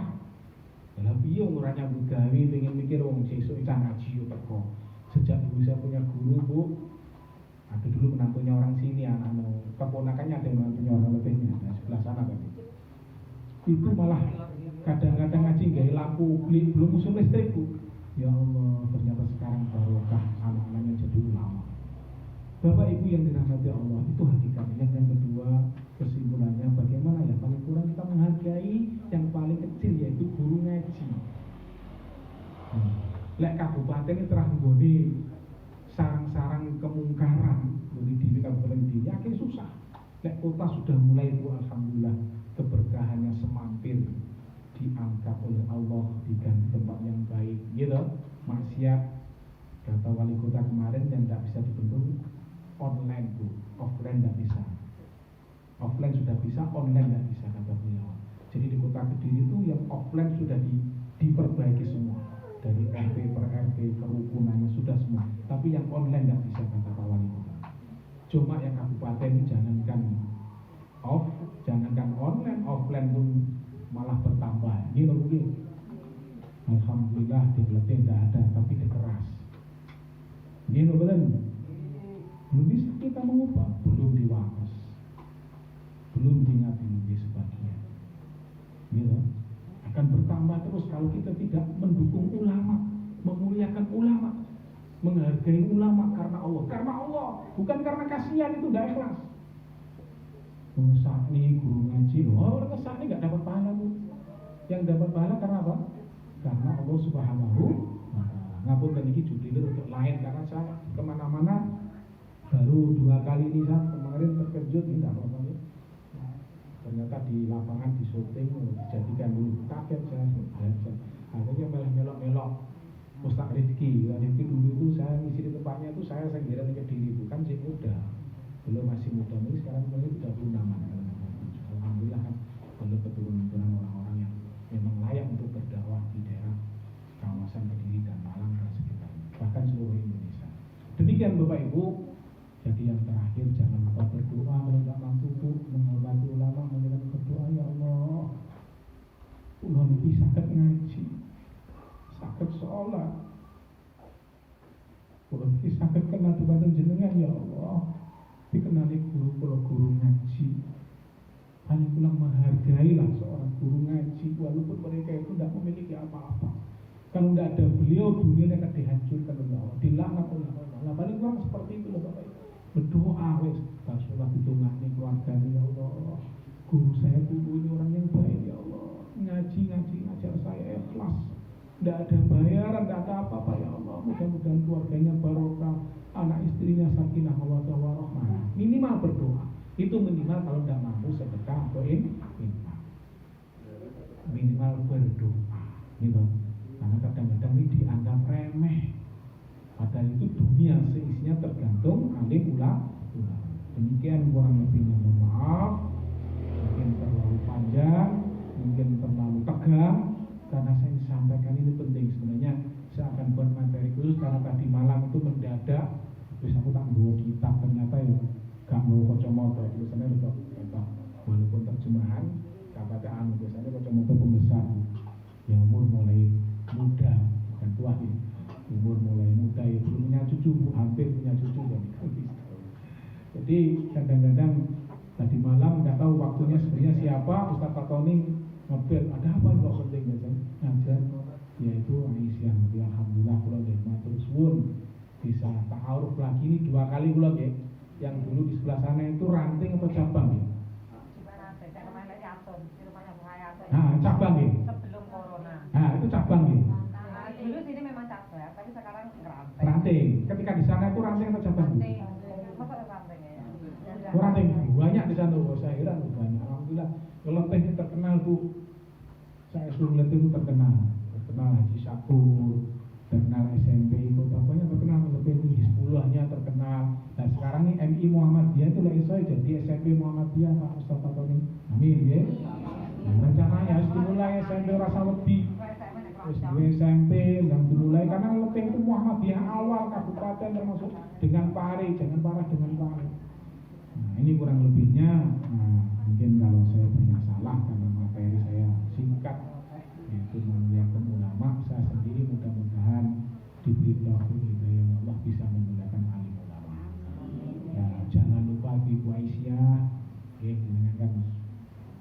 Lah piye ora nyambut gawe pengen mikir wong sesuk iki ngaji yo teko. Sejak dulu saya punya guru, Bu. Ada dulu menantunya orang sini, keponakannya ada yang menantunya orang lebihnya, nah, sebelah sana tadi. Itu malah kadang-kadang ngaji gaya lampu, belum usul listrik, Bu. Ya Allah, ternyata sekarang barokah anak-anaknya jadi ulama. Bapak Ibu yang dirahmati Allah, itu hakikatnya. Yang kedua, kesimpulannya bagaimana ya paling kurang kita menghargai yang paling kecil, yaitu guru ngaji. Lek kabupaten ini terang nggone sarang-sarang kemungkaran di kabupaten ini yakin susah. Lek kota sudah mulai itu alhamdulillah keberkahannya semampir, diangkat oleh Allah, diganti tempat yang baik gitu. Maksiat kata wali kota kemarin yang tidak bisa dibendung online, Bu, offline tidak bisa. Offline sudah bisa, online tidak bisa kata beliau. Jadi di kota Kediri itu yang offline sudah diperbaiki semua, dari RT per RT kerukunannya sudah semua. Tapi yang online tidak bisa kata Pak Wali Kota. Cuma yang kabupaten jangankan online, offline pun malah bertambah. Ini loh mungkin. Alhamdulillah di Belete tidak ada, tapi dikeras. Ini loh betul. Belum bisa kita mengubah, belum diwakos, belum diingat-ingat sebagian. Gitu. Akan bertambah terus kalau kita tidak mendukung ulama, memuliakan ulama, menghargai ulama karena Allah, bukan karena kasihan, itu tidak ikhlas. Ngesak nih guru ngaji, orang ngesak nih nggak dapat pahala, Bu. Yang dapat pahala karena apa? Karena Allah Subhanahu wa Ta'ala. Ngapun dan ini judulnya untuk lain, karena saya kemana-mana baru 2 kali ini, saya kemarin terkejut ini tidak apa-apa ya. Ternyata di lapangan di syuting dijadikan dulu, kaget saya. Akhirnya malah melok-melok Ustaz Rizky dulu itu saya ngisi di tempatnya itu saya sendirian ke diri, bukan si muda, belum masih muda, ini sekarang umurnya 36-an. Alhamdulillah kan belum keturunan orang-orang yang memang layak untuk berdakwah di daerah kawasan Kediri dan Malang dan sekitarnya, bahkan seluruh Indonesia. Demikian Bapak Ibu. Jadi yang terakhir, jangan lupa berdoa. Kalau tidak mampu, Bu, menghormati ulama, menjalankan berdoa. Ya Allah, ulama ini sakit ngaji, sakit sholat, ulama ini sakit kenal dumateng jenengan. Ya Allah, dikenali guru ngaji. Hanya pulang menghargailah seorang guru ngaji, walaupun mereka itu tidak memiliki apa-apa. Kalau tidak ada beliau, dunia akan dihancurkan oleh Allah, dilaknat oleh Allah. Paling kurang seperti itu loh Bapak Ibu. Berdoa wes, Rasulullah itu ngaji keluarga, ya Allah, guru saya dulu ini orang yang baik, ya Allah, ngaji ngajar saya ikhlas, tidak ada bayaran, tidak ada apa-apa, ya Allah, mudah-mudahan keluarganya barokah, anak istrinya sakinah mawaddah warahmah. Minimal berdoa, itu minimal. Kalau tidak mampu sedekah atau infak, minimal berdoa, gitu. Karena kadang-kadang ini dianggap remeh. Padahal itu dunia seisinya tergantung alim ulama. Demikian kurang lebihnya, mohon maaf. Mungkin terlalu panjang, mungkin terlalu tegang, karena saya sampaikan ini penting. Sebenarnya saya akan buat materi khusus karena tadi malam itu mendadak. Terus aku tak bawa kitab, ternyata ya gak bawa kacamata. Biasanya udah kita walaupun terjemahan kata-kata biasanya kacamata pembesar. Ya umur mulai muda, bukan tua ya. Umur mulai muda, ya belum punya cucu, hampir punya cucu jadi kadang-kadang tadi malam nggak tahu waktunya sebenarnya siapa Ustaz Fatoni ngebel ada apa kok penting ngajar, yaitu Aisyah. Alhamdulillah kalau dia matur suwun bisa ta'aruf lagi ini 2 kali kalau ya. Yang dulu di sebelah sana itu ranting atau cabang ya? Nah, cabang ya? Sebelum corona. Nah, itu cabang ya? Dulu sini memang cabang, tapi sekarang ranting. Ranting. Ketika di sana itu ranting atau cabang? Ranting. Masa ranting ya? Ranting. Banyak di sana. Saya kira banyak. Alhamdulillah. Kelenteh itu terkenal, Bu. Saya suruh Kelenteh itu terkenal Haji Sakur, terkenal SMP itu, pokoknya terkenal Kelenteh itu. Hizbullahnya terkenal. Nah sekarang ini MI Muhammadiyah itu lagi saya jadi SMP Muhammadiyah Pak Mustafa Tony. Amin ya. Nah, rencananya harus dimulai SMP rasa lebih. SMP yang dimulai karena Lepeng itu Muhammadiyah awal kabupaten termasuk dengan Pare, jangan parah dengan Pare. Nah ini kurang lebihnya. Nah, mungkin kalau saya banyak salah karena materi saya singkat yaitu memuliakan ulama. Saya sendiri mudah-mudahan diberi taufik hidayah Allah bisa memuliakan alim ulama. Ya, jangan lupa Ibu Aisyah, dengan kan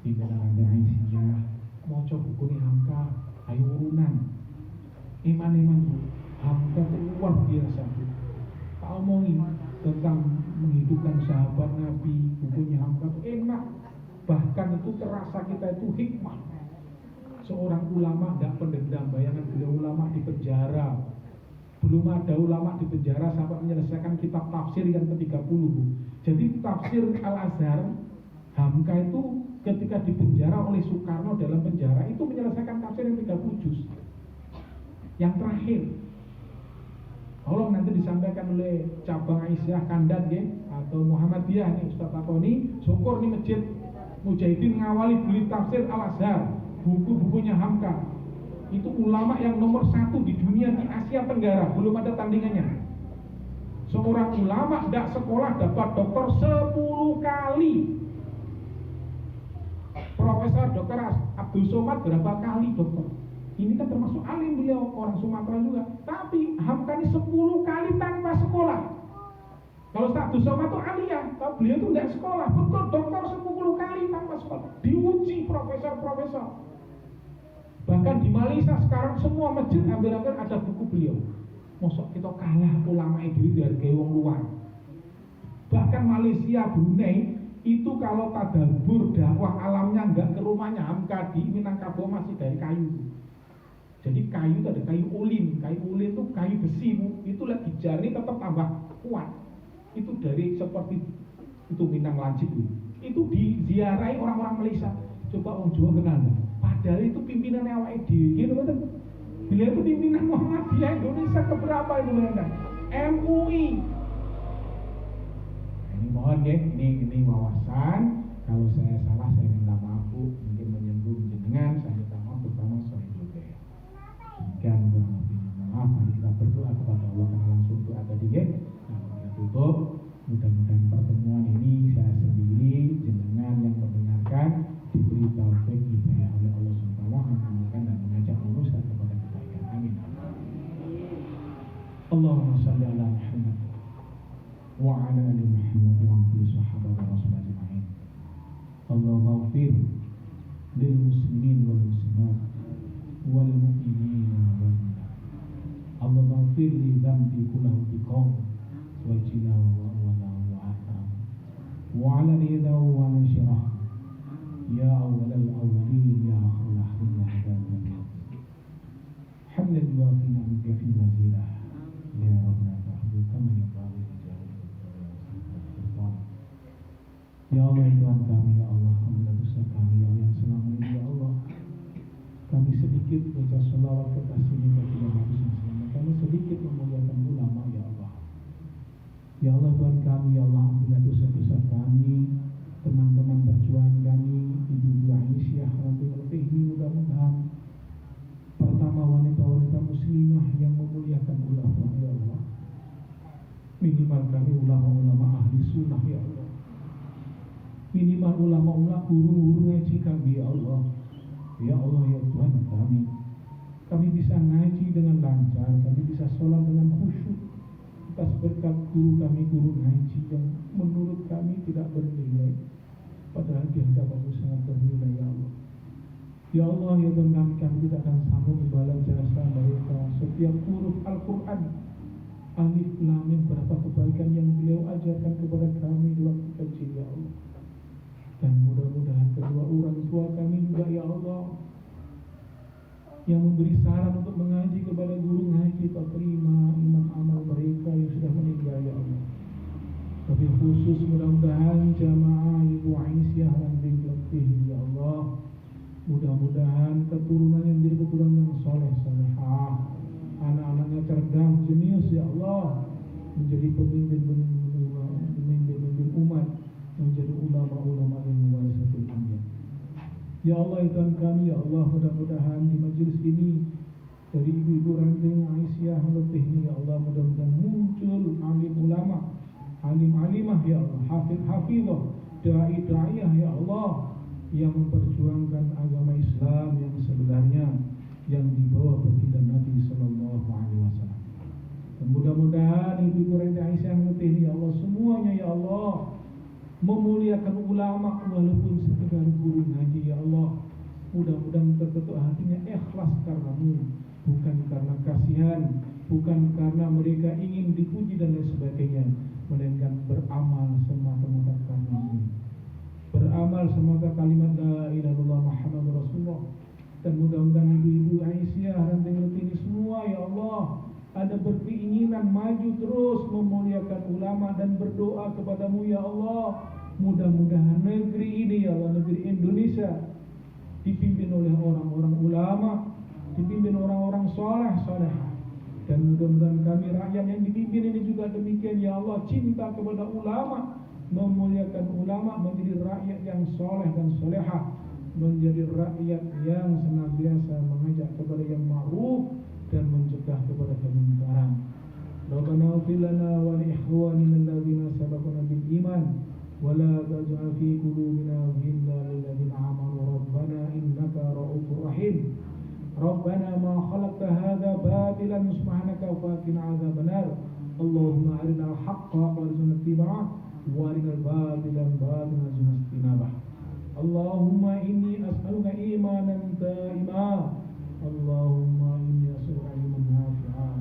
pimpinan Aisyah, mau coba buku Hamka, ayo urunan. Iman-iman Hamka itu luar biasa. Tak omongin tentang menghidupkan sahabat Nabi, bukunya Hamka itu enak. Bahkan itu terasa kita itu hikmah. Seorang ulama tidak pendendam, bayangan beliau ulama di penjara. Belum ada ulama di penjara sampai menyelesaikan kitab tafsir yang ke-30. Jadi tafsir Al-Azhar Hamka itu ketika dipenjara oleh Soekarno dalam penjara itu menyelesaikan tafsir yang 30 juz. Yang terakhir, tolong nanti disampaikan oleh cabang Aisyah Kandat atau Muhammadiyah nih Ustaz Fatoni, syukur nih Masjid Mujahidin ngawali beli tafsir Al-Azhar, buku-bukunya Hamka. Itu ulama yang nomor 1 di dunia di Asia Tenggara, belum ada tandingannya. Seorang ulama tidak sekolah dapat doktor 10 kali. Profesor Dr. Abdul Somad berapa kali doktor? Ini kan termasuk alim beliau, orang Sumatera juga. Tapi Hamka ini 10 kali tanpa sekolah. Kalau Abdul Somad itu aliyah, tapi beliau itu tidak sekolah. Betul, dokter 10 kali tanpa sekolah. Diuji profesor-profesor. Bahkan di Malaysia sekarang semua masjid hampir-hampir ada buku beliau. Mosok kita kalah ulama itu dihargai wong luar. Bahkan Malaysia, Brunei itu kalau tadabbur dakwah alamnya enggak ke rumahnya Hamka di Minangkabau masih dari kayu. Jadi kayu itu ada kayu ulin itu kayu besi, itu lagi jari tetap tambah kuat. Itu dari seperti itu Minang Lancip itu diziarahi orang-orang Malaysia. Coba orang Jawa kenal enggak? Padahal itu pimpinan awake dhewe gitu betul. Beliau itu pimpinan Muhammadiyah Indonesia keberapa itu benar? MUI. Ini mohon ya, ini wawasan. Kalau saya salah saya minta maaf Bu, mungkin menyinggung jenengan, saya minta maaf terutama saya juga ya. Jika kurang lebih maaf, mari kita berdoa kepada Allah karena langsung doa tadi ya. Nah, kita tutup. Mudah-mudahan pertemuan ini saya sendiri, jenengan yang mendengarkan diberi taufik hidayah oleh Allah SWT mengamalkan dan mengajak lurus dan kepada kebaikan. Amin. Allahumma shalli ala Muhammad wa ala ali Muhammad wa ala sahabat Rasul ajma'in. Allahumma ighfir lil muslimin wal muslimat wal mu'minin wal mu'minat. Allahumma ighfir li dhanbi kullahu biqaum wa jilahu wa awalahu wa akram wa ala ridahu wa nashrah ya awal al-awwalin ya akhir al-akhirin ya hadal hamdan wa fina minka fi wazilah ya rabbana ta'ala kama yaqulu ya Allah Tuhan kami ya Allah ampunilah dosa kami ya Allah yang selama ini ya Allah kami sedikit baca sholawat kekasih bagi Nabi SAW, kami sedikit memuliakan ulama ya Allah ya Allah Tuhan kami ya Allah ampunilah dosa-dosa kami, teman-teman perjuangan kami, Ibu Aisyah lebih ini mudah-mudahan pertama wanita-wanita muslimah yang memuliakan ulama ya Allah, minimal kami ulama-ulama ahli sunnah ya Allah, minimal ulama-ulama guru-guru ngaji kami ya Allah ya Allah ya Tuhan kami bisa ngaji dengan lancar, kami bisa sholat dengan khusyuk atas berkat guru kami, guru ngaji yang menurut kami tidak bernilai padahal di hadapan-Mu sangat bernilai ya Allah ya Allah ya Tuhan kami tidak akan sanggup membalas jasa mereka setiap huruf Al-Quran alif lam mim, berapa kebaikan yang beliau ajarkan kepada kami di waktu kecil ya Allah. Dan mudah-mudahan kedua orang tua kami juga ya Allah yang memberi saran untuk mengaji kepada guru ngaji Pak terima imam amal mereka yang sudah meninggal ya Allah. Tapi khusus mudah-mudahan jamaah Ibu Aisyah dan lebih ya Allah, mudah-mudahan keturunannya menjadi keturunan yang soleh-solehah, anak-anaknya cerdas, jenius ya Allah, menjadi pemimpin umat, menjadi ulama-ulama yang warisatul anbiya. Ya Allah Tuhan kami ya Allah, mudah-mudahan di majelis ini dari ibu-ibu ranting Aisyah lebih ini ya Allah, mudah-mudahan muncul alim ulama, alim-alimah ya Allah, hafidh-hafidhah, dai-daiyah ya Allah yang memperjuangkan agama Islam yang sebenarnya yang dibawa baginda Nabi Sallallahu Alaihi Wasallam. Dan mudah-mudahan Ibu Renda Aisyah ini ya Allah semuanya ya Allah memuliakan ulama walaupun sekedar guru ngaji ya Allah. Mudah-mudahan terketuk hatinya ikhlas karenamu, bukan karena kasihan, bukan karena mereka ingin dipuji dan lain sebagainya, melainkan beramal semata-mata karenamu, beramal semata kalimat la ilaha illallah Muhammadur Rasulullah. Dan mudah-mudahan ibu-ibu Aisyah ranting ini semua ya Allah ada berkeinginan maju terus memuliakan ulama dan berdoa kepadamu ya Allah. Mudah-mudahan negeri ini ya Allah, negeri Indonesia dipimpin oleh orang-orang ulama, dipimpin orang-orang soleh. Dan mudah-mudahan kami rakyat yang dipimpin ini juga demikian ya Allah, cinta kepada ulama, memuliakan ulama, menjadi rakyat yang soleh dan solehah, menjadi rakyat yang senantiasa mengajak kepada yang ma'ruf dan mencegah kepada kemungkaran. Rabbana ighfir lana wa li ikhwanina alladhina sabaquna bil iman wa la taj'al fi qulubina ghillan lil ladzina amanu rabbana innaka ra'ufur rahim. Rabbana ma khalaqta hadza batilan subhanaka faqina 'adzabannar. Allahumma arinal haqqa warzuqna ittiba'ah wa arinal batila batilan warzuqna ijtinabah. Allahumma inni as'aluka imanan da'ima. Allahumma inni as'aluka ilman nafi'a.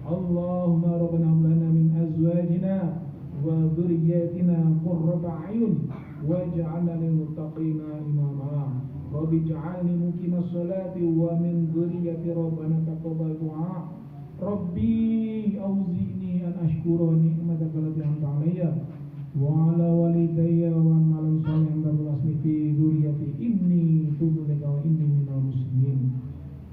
Allahumma rabbana hab lana min azwajina wa dhurriyyatina qurrata a'yun waj'alna lil muttaqina imama. Rabbi ij'alni muqimas salati wa min dhurriyyati rabbana taqabbal du'a. Rabbi auzi'ni an ashkura ni'mataka allati an'amta 'alayya wa 'ala walidayya wa an 'amal salihan tarzuqni fi dhurriyyati inni tubtu ilaika wa inni minal muslimin.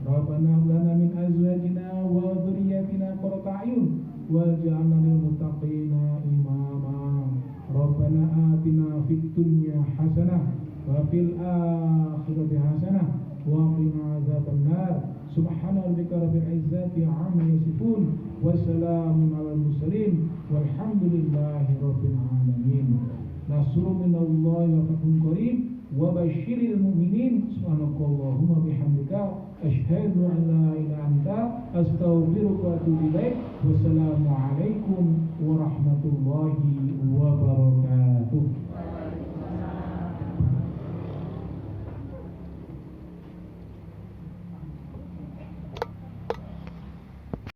Rabbana hab lana min azwajina wa dhurriyyatina qurrata a'yun waj'alna lil muttaqina imama. Rabbana atina fid dunya hasanah wa fil akhirati hasanah wa qina adzabannar. Subhana rabbika rabbil izzati 'amma yasifun wa salamun 'alal mursalin walhamdulillahi rabbil alamin. Nasrun minallahi wa fathun qarib wa basyiril mu'minin. Subhanakallahumma bihamdika asyhadu an la ilaha illa anta astaghfiruka wa atubu ilaik. Wassalamu alaikum warahmatullahi wabarakatuh.